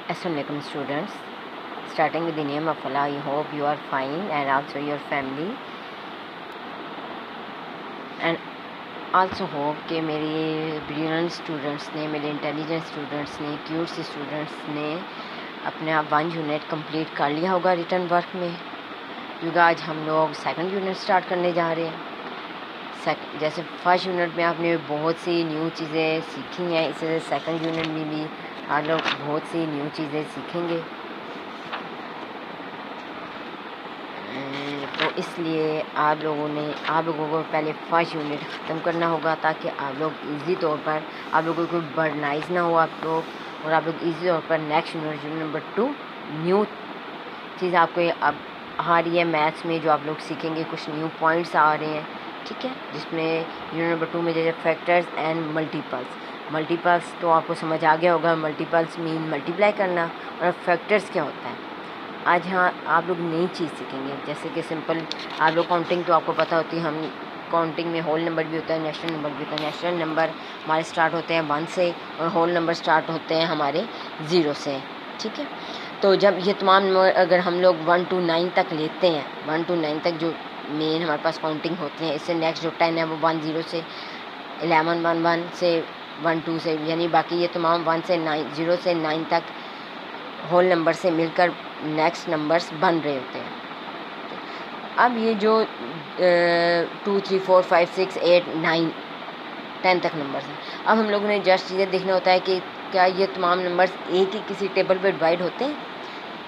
Assalamu alaikum students. Starting with the name of Allah, I hope you are fine and also your family. And also hope कि मेरे brilliant students ने, मेरे intelligent students ने, cute students ने अपने आप 1 unit complete कर लिया होगा रिटर्न वर्क में, क्योंकि आज हम लोग सेकंड यूनिट स्टार्ट करने जा रहे हैं। जैसे फर्स्ट यूनिट में आपने बहुत सी न्यू चीज़ें सीखी हैं, इससे सेकंड यूनिट में भी आप लोग बहुत सी न्यू चीज़ें सीखेंगे। तो इसलिए आप लोगों को पहले फर्स्ट यूनिट ख़त्म करना होगा, ताकि आप लोग इजी तौर पर, आप लोगों को बर्डनाइज ना हो आप लोग, और आप लोग इजी तौर पर नेक्स्ट यूनिट नंबर 2 न्यू चीज़ आपको अब आ रही है मैथ्स में, जो आप लोग सीखेंगे। कुछ न्यू पॉइंट्स आ रहे हैं, ठीक है, जिसमें यूनिट नंबर 2 में जैसे फैक्टर्स एंड मल्टीपल्स तो आपको समझ आ गया होगा। मल्टीपल्स मीन मल्टीप्लाई करना, और फैक्टर्स क्या होता है। आज यहाँ आप लोग नई चीज़ सीखेंगे, जैसे कि सिंपल आप लोग काउंटिंग तो आपको पता होती है। हम काउंटिंग में होल नंबर भी होता है, नेचुरल नंबर भी होता है। नेचुरल नंबर हमारे स्टार्ट होते हैं 1 से, और होल नंबर स्टार्ट होते हैं हमारे 0 से, ठीक है। तो जब ये तमाम नंबर अगर हम लोग 1 to 9 तक लेते हैं, 1 to 9 तक जो मेन हमारे पास काउंटिंग होते हैं, इससे नेक्स्ट जो 10 है वो 1 0 से 11 1 1 से 1 2 से, यानी बाकी ये तमाम 1 से 9 0 से 9 तक होल नंबर से मिलकर नेक्स्ट नंबर्स बन रहे होते हैं। अब ये जो 2 3 4 5 6 8 9 10 तक नंबर्स हैं, अब हम लोगों ने जस्ट ये देखना होता है कि क्या ये तमाम नंबर्स एक ही किसी टेबल पे डिवाइड होते हैं।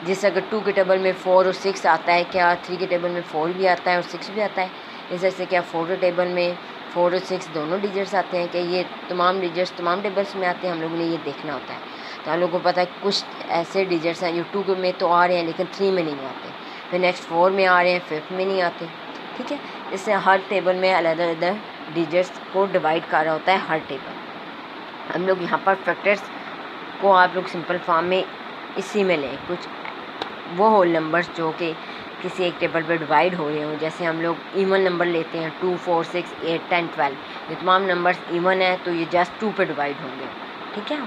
जैसे अगर 2 के टेबल में 4 और 6 आता है, क्या 3 के टेबल में 4 भी आता है और 6 भी आता है। इस जैसे क्या 4 के टेबल में 4 और 6 दोनों डिजिट्स आते हैं, कि ये तमाम डिजिट्स तमाम टेबल्स में आते हैं। हम लोगों ने ये देखना होता है। तो आप लोगों को पता है कुछ ऐसे डिजिट्स हैं जो 2 में तो आ रहे हैं लेकिन 3 में नहीं आते, फिर नेक्स्ट 4 में आ रहे हैं, 5 में नहीं आते, ठीक है। इससे हर टेबल में अलग अलग डिजिट्स को डिवाइड कर रहा होता है हर टेबल। हम लोग यहाँ पर फैक्टर्स को आप लोग सिंपल फॉर्म में इसी में लें, कुछ वो होल नंबर्स जो कि किसी एक टेबल पर डिवाइड हो रहे हों। जैसे हम लोग इवन नंबर लेते हैं 2 4 6 8 10 12, ये तमाम नंबर्स इवन है तो ये जस्ट 2 पे डिवाइड होंगे, ठीक है,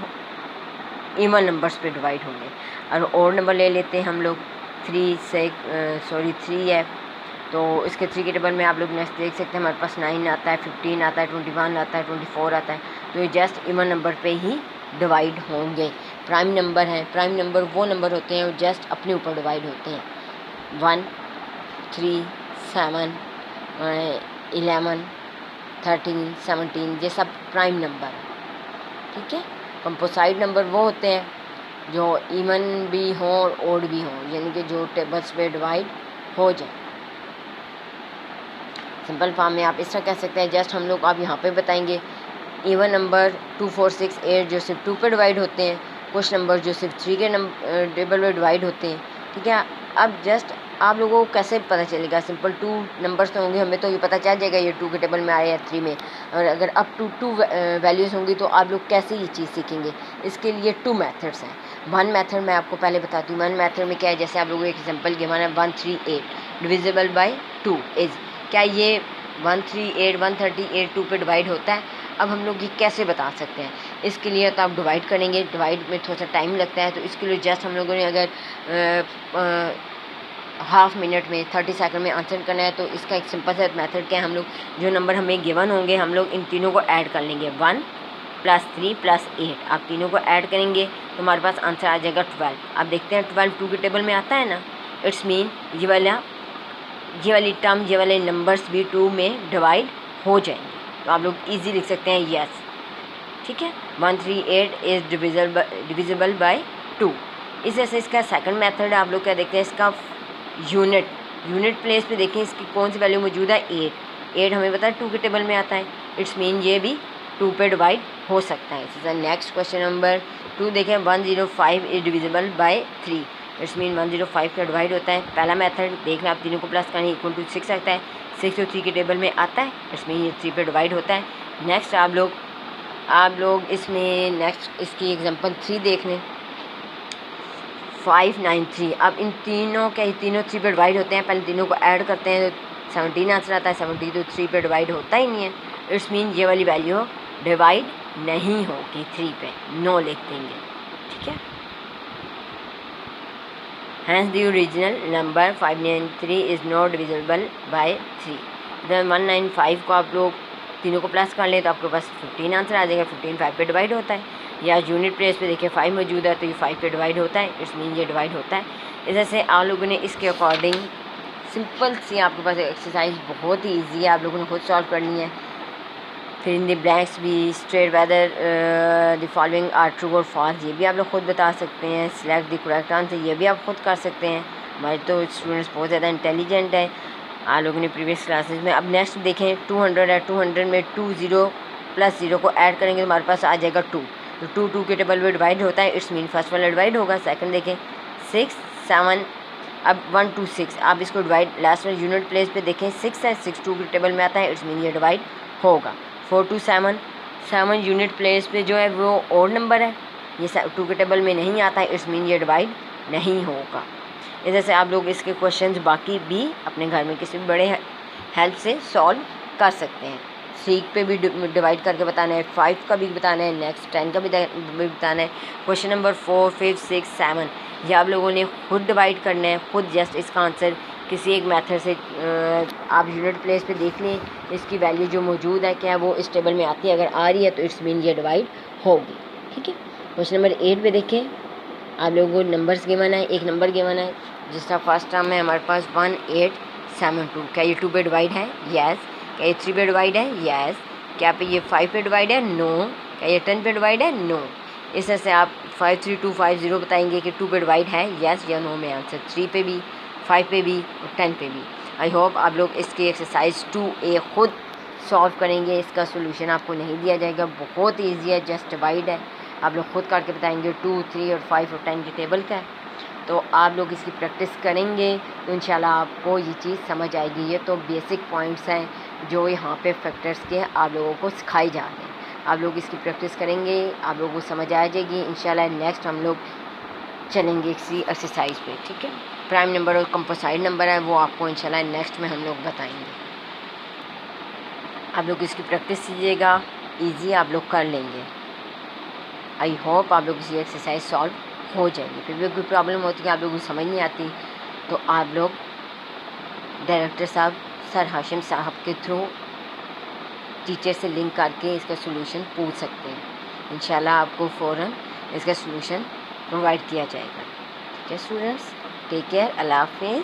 इवन नंबर्स पे डिवाइड होंगे। और और नंबर ले लेते हैं हम लोग 3 है, तो इसके 3 के टेबल में आप लोग नेक्स्ट देख सकते हैं हमारे पास 9 आता है, 15 आता है, 21 आता है, 24 आता है। तो ये जस्ट इवन नंबर पे ही डिवाइड होंगे। प्राइम नंबर हैं, प्राइम नंबर वो नंबर होते हैं वो जस्ट अपने ऊपर डिवाइड होते हैं। 1 3 7 11 13 17 ये सब प्राइम नंबर है, ठीक है। कंपोजिट नंबर वो होते हैं जो इवन भी हों और ओड भी हों, यानी कि जो टेबल्स पे डिवाइड हो जाए। सिंपल फॉर्म में आप इस तरह कह सकते हैं, जस्ट हम लोग आप यहाँ पे बताएंगे इवन नंबर 2 4 6 8 जो सिर्फ 2 पे डिवाइड होते हैं, कुछ नंबर जो सिर्फ 3 के टेबल पे डिवाइड होते हैं, ठीक है। अब जस्ट आप लोगों को कैसे पता चलेगा, सिंपल 2 नंबर्स तो होंगे, हमें तो ये पता चल जाएगा ये 2 के टेबल में आए या 3 में, और अगर अप टू 2 वैल्यूज़ होंगी तो आप लोग कैसे ये चीज़ सीखेंगे। इसके लिए 2 मेथड्स हैं। 1 मेथड मैं आपको पहले बताती हूँ। 1 मेथड में क्या है, जैसे आप लोगों को एक एग्जाम्पल गिवन है 138 डिविजिबल बाई 2 इज़, क्या ये 138 138 2 पे डिवाइड होता है। अब हम लोग ये कैसे बता सकते हैं, इसके लिए तो आप डिवाइड करेंगे, डिवाइड में थोड़ा सा टाइम लगता है, तो इसके लिए जस्ट हम लोगों ने अगर हाफ मिनट में 30 सेकंड में आंसर करना है, तो इसका एक सिंपल सा मेथड क्या है, हम लोग जो नंबर हमें गिवन होंगे हम लोग इन तीनों को ऐड कर लेंगे। 1 + 3 + 8, आप तीनों को ऐड करेंगे तो हमारे पास आंसर आ जाएगा 12। आप देखते हैं 12 2 के टेबल में आता है ना, इट्स मीन ये वाली टर्म, ये वाले नंबर्स भी 2 में डिवाइड हो जाएंगे। तो आप लोग इजी लिख सकते हैं यस, ठीक है। 138 इज़ डिविजिबल बाय 2। इस जैसे इसका सेकंड मेथड आप लोग क्या देखते हैं, इसका यूनिट प्लेस पे देखें इसकी कौन सी वैल्यू मौजूद है, 8 हमें पता है 2 के टेबल में आता है, इट्स मीन ये भी 2 पे डिवाइड हो सकता है। इसी नेक्स्ट क्वेश्चन नंबर 2 देखें 105 is divisible by 3, it's mean 105 का डिवाइड होता है। पहला मेथड देखना, आप तीनों को प्लस करना इक्वल टू 6 आता है, 6 तो 3 के टेबल में आता है, इट्स मीन ये 3 पे डिवाइड होता है। नेक्स्ट आप लोग इसमें नेक्स्ट इसकी एग्जांपल 3 देख लें 593। अब इन तीनों 3 पे डिवाइड होते हैं, पहले तीनों को ऐड करते हैं तो 17 आंसर आता है। 17 तो 3 पे डिवाइड होता ही नहीं है, इट्स मीन ये वाली वैल्यू डिवाइड नहीं होगी 3 पे, नो लिख देंगे, ठीक है। Hence the original number 593 is not divisible by 3। Then 195 को आप लोग तीनों को प्लस कर लें तो आपके पास 15 आंसर आ जाएगा। 15 5 पे डिवाइड होता है, या यूनिट प्लेस पे देखिए 5 मौजूद है तो ये 5 पे डिवाइड होता है, इट्स मीन ये डिवाइड होता है। इस तरह से आप लोगों ने इसके अकॉर्डिंग सिंपल सी आपके पास एक्सरसाइज बहुत ही ईजी है, आप लोगों ने खुद सॉल्व करनी है। फिर इन द ब्लैंक्स भी straight whether the following are true और फॉल्स, ये भी आप लोग खुद बता सकते हैं। सिलेक्ट द करेक्ट आंसर, ये भी आप खुद कर सकते हैं। हमारे तो स्टूडेंट्स बहुत ज़्यादा इंटेलिजेंट हैं आप लोगों ने प्रीवियस क्लासेस में। अब नेक्स्ट देखें 200 है, 200 में 2 0 प्लस 0 को ऐड करेंगे तो हमारे पास आ जाएगा 2, तो 2 2 के टेबल में डिवाइड होता है, इट्स मीन फर्स्ट वाला डिवाइड होगा। सेकंड देखें 6 7, अब 1 2 6, आप इसको डिवाइड लास्ट में यूनिट प्लेस पे देखें 6 है, 6 2 के टेबल में आता है, इट्स मीन ये डिवाइड होगा। 4 2 7, 7 यूनिट प्लेस पे जो है वो ओड नंबर है, ये 2 के टेबल में नहीं आता है, इट्स मीन ये डिवाइड नहीं होगा। इस तरह से आप लोग इसके क्वेश्चंस बाकी भी अपने घर में किसी भी बड़े हेल्प से सॉल्व कर सकते हैं। 3 पे भी डिवाइड करके बताना है, 5 का भी बताना है, नेक्स्ट 10 का भी बताना है। क्वेश्चन नंबर 4 5 6 7 ये आप लोगों ने खुद डिवाइड करना है, खुद जस्ट इसका आंसर किसी एक मेथड से आप यूनिट प्लेस पे देख लें, इसकी वैल्यू जो मौजूद है क्या है वो इस टेबल में आती है, अगर आ रही है तो इट्स मीन ये डिवाइड होगी। ठीक है, क्वेश्चन नंबर 8 पे देखें आप लोगों को नंबर्स गिवन है, एक नंबर गिवन है जिसका फर्स्ट टर्म है हमारे पास 1872, क्या ये 2 पे डिवाइड है? यस। क्या ये 3 पे डिवाइड है? यस। क्या पे ये 5 पे डिवाइड है? नो। क्या ये 10 पे डिवाइड है? नो। इस तरह से आप 53250 बताएंगे कि 2 पे डिवाइड है, यस या नो में आंसर। 3 पे भी, 5 पे भी और 10 पे भी। आई होप आप लोग इसकी एक्सरसाइज 2A खुद सॉल्व करेंगे, इसका सोल्यूशन आपको नहीं दिया जाएगा, बहुत ईजी है, जस्ट डिवाइड है, आप लोग खुद करके बताएंगे। 2 3 और 5 और 10 के टेबल का है, तो आप लोग इसकी प्रैक्टिस करेंगे तो इंशाल्लाह आपको ये चीज़ समझ आएगी। ये तो बेसिक पॉइंट्स हैं जो यहाँ पे फैक्टर्स के आप लोगों को सिखाई जा रहे हैं, आप लोग इसकी प्रैक्टिस करेंगे, आप लोगों को समझ आ जाएगी इंशाल्लाह। नेक्स्ट हम लोग चलेंगे इसी एक्सरसाइज पे। ठीक है, प्राइम नंबर और कंपोजिट नंबर है वो आपको इंशाल्लाह नेक्स्ट में हम लोग बताएंगे। आप लोग इसकी प्रैक्टिस कीजिएगा, ईजी आप लोग कर लेंगे। आई होप आप लोग इसी एक्सरसाइज सॉल्व हो जाएगी। फिर भी कोई प्रॉब्लम होती है आप लोगों को समझ नहीं आती तो आप लोग डायरेक्टर साहब सर हाशिम साहब के थ्रू टीचर से लिंक करके इसका सॉल्यूशन पूछ सकते हैं, इंशाल्लाह आपको फ़ौरन इसका सॉल्यूशन प्रोवाइड किया जाएगा। ठीक है स्टूडेंट्स, टेक केयर, अल्लाह हाफिज़।